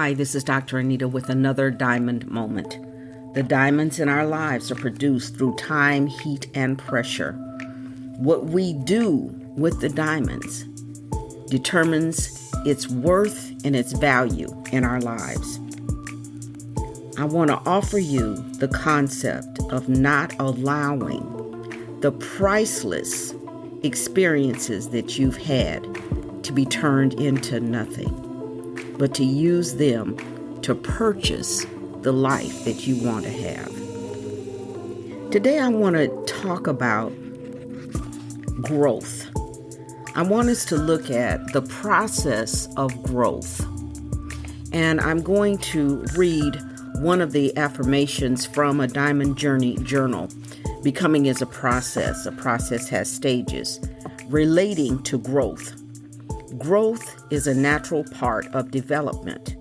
Hi, this is Dr. Anita with another diamond moment. The diamonds in our lives are produced through time, heat, and pressure. What we do with the diamonds determines its worth and its value in our lives. I want to offer you the concept of not allowing the priceless experiences that you've had to be turned into nothing, but to use them to purchase the life that you want to have. Today I want to talk about growth. I want us to look at the process of growth. And I'm going to read one of the affirmations from a Diamond Journey journal. Becoming is a process. A process has stages relating to growth. Growth is a natural part of development.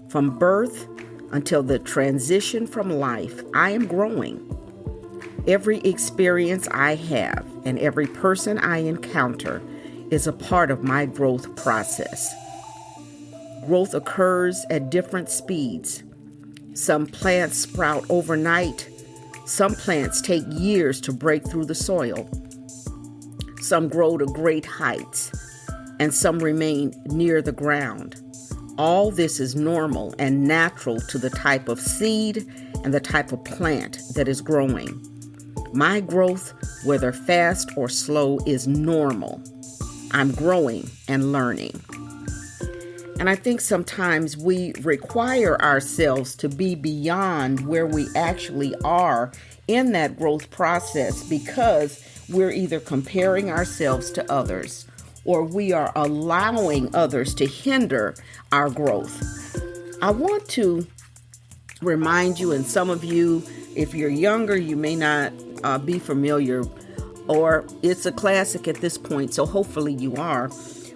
From birth until the transition from life, I am growing. Every experience I have and every person I encounter is a part of my growth process. Growth occurs at different speeds. Some plants sprout overnight. Some plants take years to break through the soil. Some grow to great heights, and some remain near the ground. All this is normal and natural to the type of seed and the type of plant that is growing. My growth, whether fast or slow, is normal. I'm growing and learning. And I think sometimes we require ourselves to be beyond where we actually are in that growth process because we're either comparing ourselves to others or we are allowing others to hinder our growth. I want to remind you, and some of you, if you're younger, you may not be familiar, or it's a classic at this point, so hopefully you are,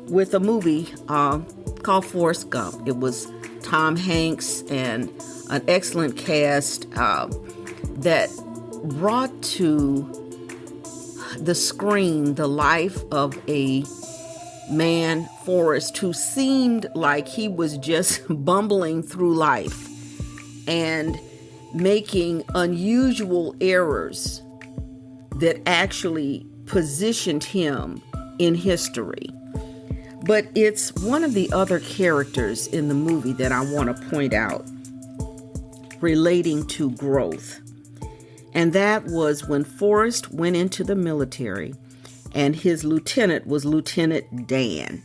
with a movie called Forrest Gump. It was Tom Hanks and an excellent cast that brought to the screen the life of a man, Forrest, who seemed like he was just bumbling through life and making unusual errors that actually positioned him in history. But it's one of the other characters in the movie that I want to point out relating to growth. And that was when Forrest went into the military and his lieutenant was Lieutenant Dan.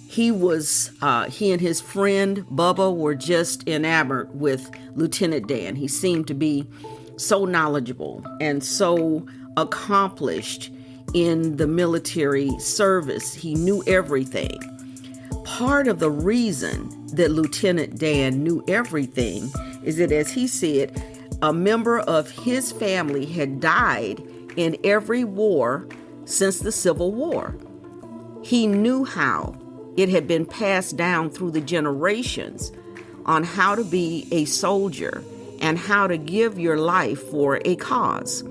He and his friend Bubba were just enamored with Lieutenant Dan. He seemed to be so knowledgeable and so accomplished in the military service. He knew everything. Part of the reason that Lieutenant Dan knew everything is that, as he said, a member of his family had died in every war since the Civil War. He knew how it had been passed down through the generations on how to be a soldier and how to give your life for a cause.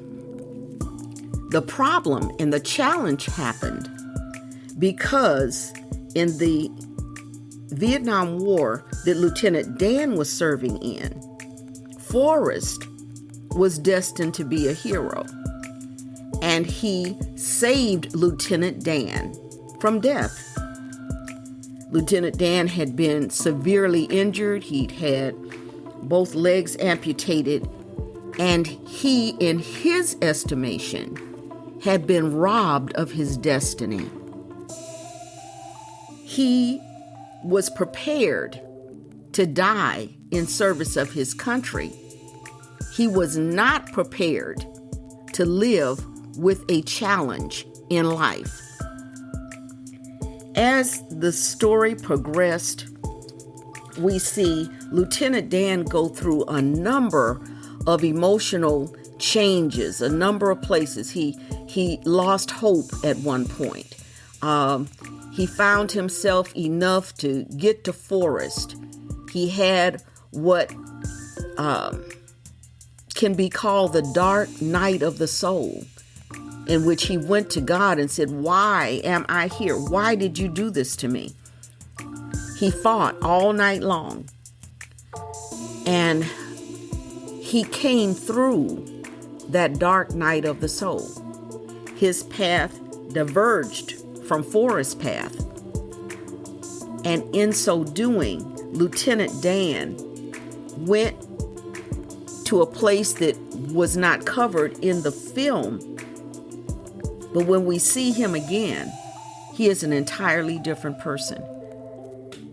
The problem and the challenge happened because in the Vietnam War that Lieutenant Dan was serving in, Forrest was destined to be a hero. And he saved Lieutenant Dan from death. Lieutenant Dan had been severely injured. He'd had both legs amputated, and he, in his estimation, had been robbed of his destiny. He was prepared to die in service of his country. He was not prepared to live with a challenge in life. As the story progressed, we see Lieutenant Dan go through a number of emotional changes, a number of places. He lost hope at one point. He found himself enough to get to Forrest. He had what can be called the dark night of the soul, in which he went to God and said, "Why am I here? Why did you do this to me?" He fought all night long. And he came through that dark night of the soul. His path diverged from Forrest's path. And in so doing, Lieutenant Dan went to a place that was not covered in the film. But when we see him again, he is an entirely different person.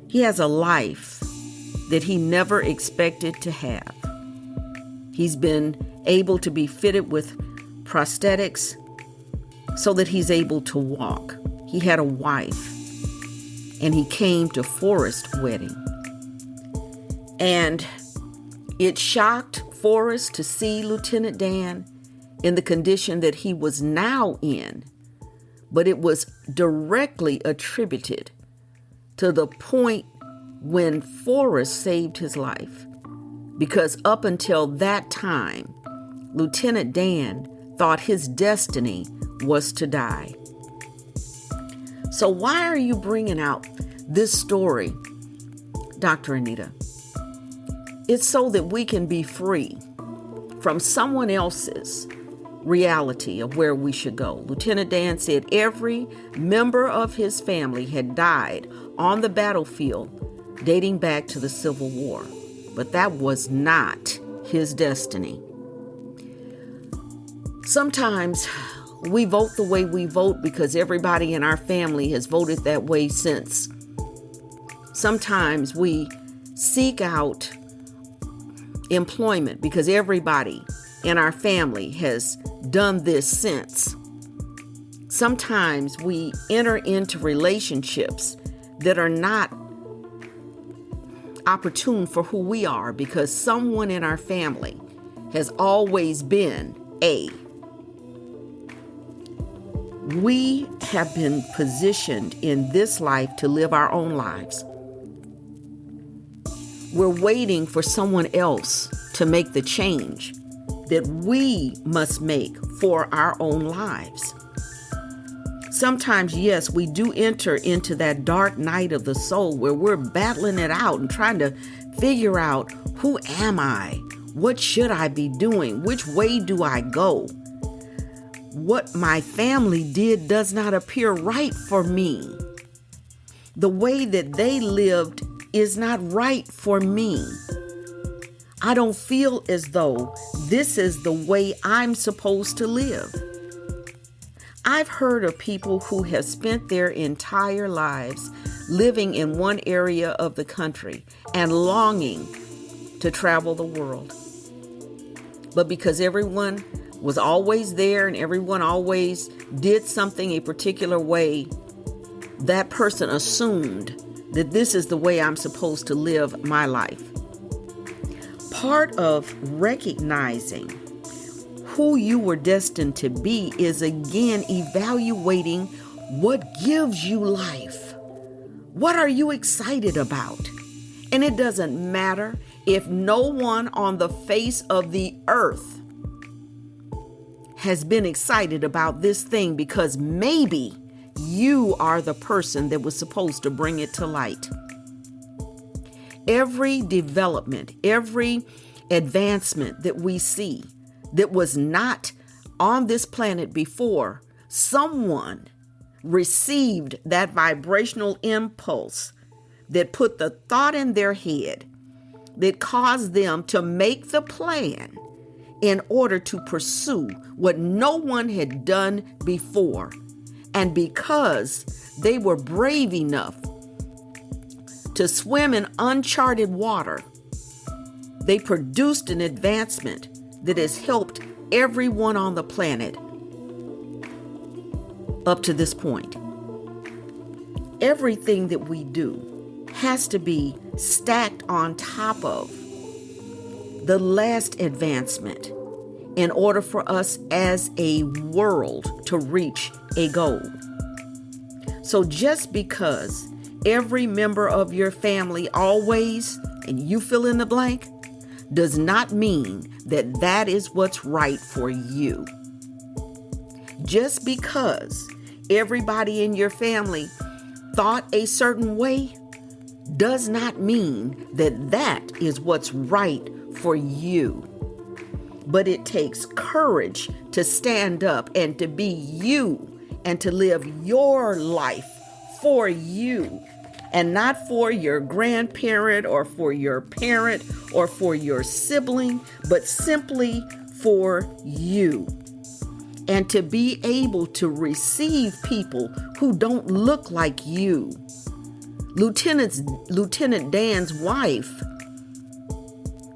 He has a life that he never expected to have. He's been able to be fitted with prosthetics so that he's able to walk. He had a wife, and he came to Forrest's wedding. And it shocked Forrest to see Lieutenant Dan in the condition that he was now in, but it was directly attributed to the point when Forrest saved his life. Because up until that time, Lieutenant Dan thought his destiny was to die. So why are you bringing out this story, Dr. Anita? It's so that we can be free from someone else's reality of where we should go. Lieutenant Dan said every member of his family had died on the battlefield dating back to the Civil War, but that was not his destiny. Sometimes we vote the way we vote because everybody in our family has voted that way since. Sometimes we seek out employment because everybody in our family has done this since. Sometimes we enter into relationships that are not opportune for who we are because someone in our family has always been A. We have been positioned in this life to live our own lives. We're waiting for someone else to make the change that we must make for our own lives. Sometimes, yes, we do enter into that dark night of the soul where we're battling it out and trying to figure out, who am I? What should I be doing? Which way do I go? What my family did does not appear right for me. The way that they lived is not right for me. I don't feel as though this is the way I'm supposed to live. I've heard of people who have spent their entire lives living in one area of the country and longing to travel the world. But because everyone was always there and everyone always did something a particular way, that person assumed that this is the way I'm supposed to live my life. Part of recognizing who you were destined to be is again evaluating what gives you life. What are you excited about? And it doesn't matter if no one on the face of the earth has been excited about this thing, because maybe you are the person that was supposed to bring it to light. Every development, every advancement that we see that was not on this planet before, someone received that vibrational impulse that put the thought in their head that caused them to make the plan in order to pursue what no one had done before. And because they were brave enough to swim in uncharted water, they produced an advancement that has helped everyone on the planet up to this point. Everything that we do has to be stacked on top of the last advancement in order for us as a world to reach a goal. So just because every member of your family always, and you fill in the blank, does not mean that that is what's right for you. Just because everybody in your family thought a certain way does not mean that that is what's right for you. But it takes courage to stand up and to be you and to live your life for you and not for your grandparent or for your parent or for your sibling, but simply for you. And to be able to receive people who don't look like you. Lieutenant Dan's wife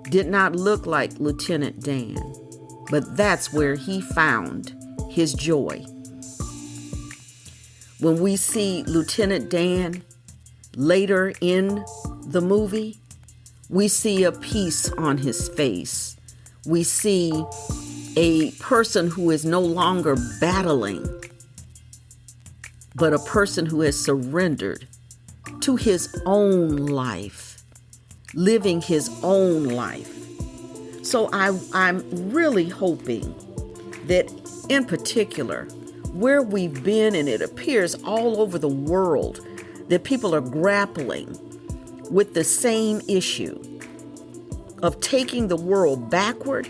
did not look like Lieutenant Dan, but that's where he found his joy. When we see Lieutenant Dan later in the movie, we see a peace on his face. We see a person who is no longer battling, but a person who has surrendered to his own life, living his own life. So I'm really hoping that in particular, where we've been, and it appears all over the world, that people are grappling with the same issue of taking the world backward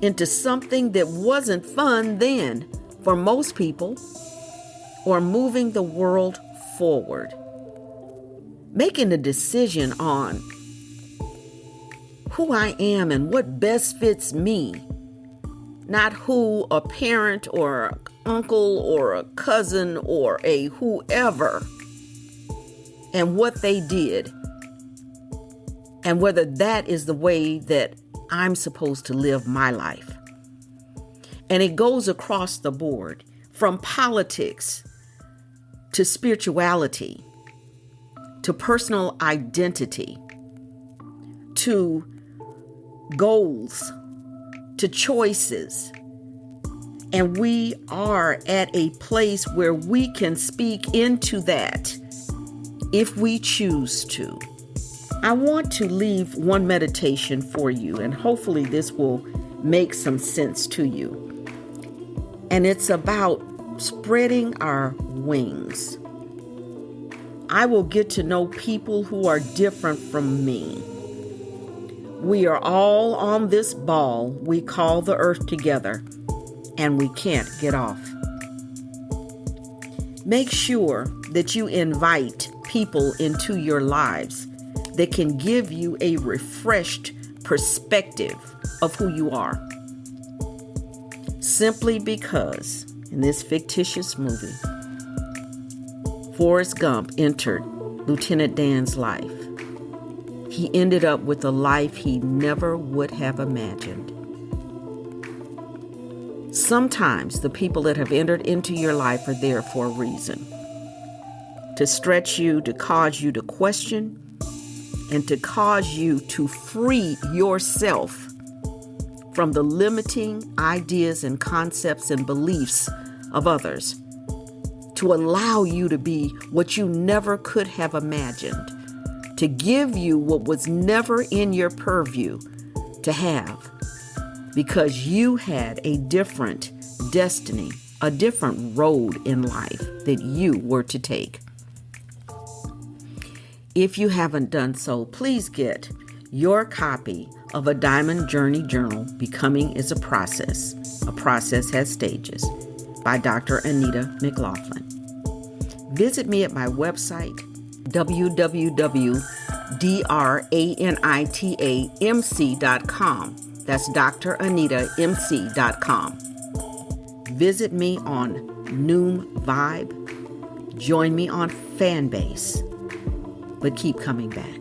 into something that wasn't fun then for most people, or moving the world forward. Making a decision on who I am and what best fits me, not who a parent or an uncle or a cousin or a whoever and what they did, and whether that is the way that I'm supposed to live my life. And it goes across the board, from politics to spirituality, to personal identity, to goals, to choices. And we are at a place where we can speak into that if we choose to. I want to leave one meditation for you, and hopefully this will make some sense to you. And it's about spreading our wings. I will get to know people who are different from me. We are all on this ball we call the earth together, and we can't get off. Make sure that you invite people into your lives that can give you a refreshed perspective of who you are. Simply because in this fictitious movie, Forrest Gump entered Lieutenant Dan's life. He ended up with a life he never would have imagined. Sometimes the people that have entered into your life are there for a reason. To stretch you, to cause you to question, and to cause you to free yourself from the limiting ideas and concepts and beliefs of others, to allow you to be what you never could have imagined, to give you what was never in your purview to have, because you had a different destiny, a different road in life that you were to take. If you haven't done so, please get your copy of A Diamond Journey Journal, Becoming is a Process Has Stages, by Dr. Anita McLaughlin. Visit me at my website, www.DrAnitaMc.com. That's DrAnitaMc.com. Visit me on NoomVibe. Join me on FanBase. But keep coming back.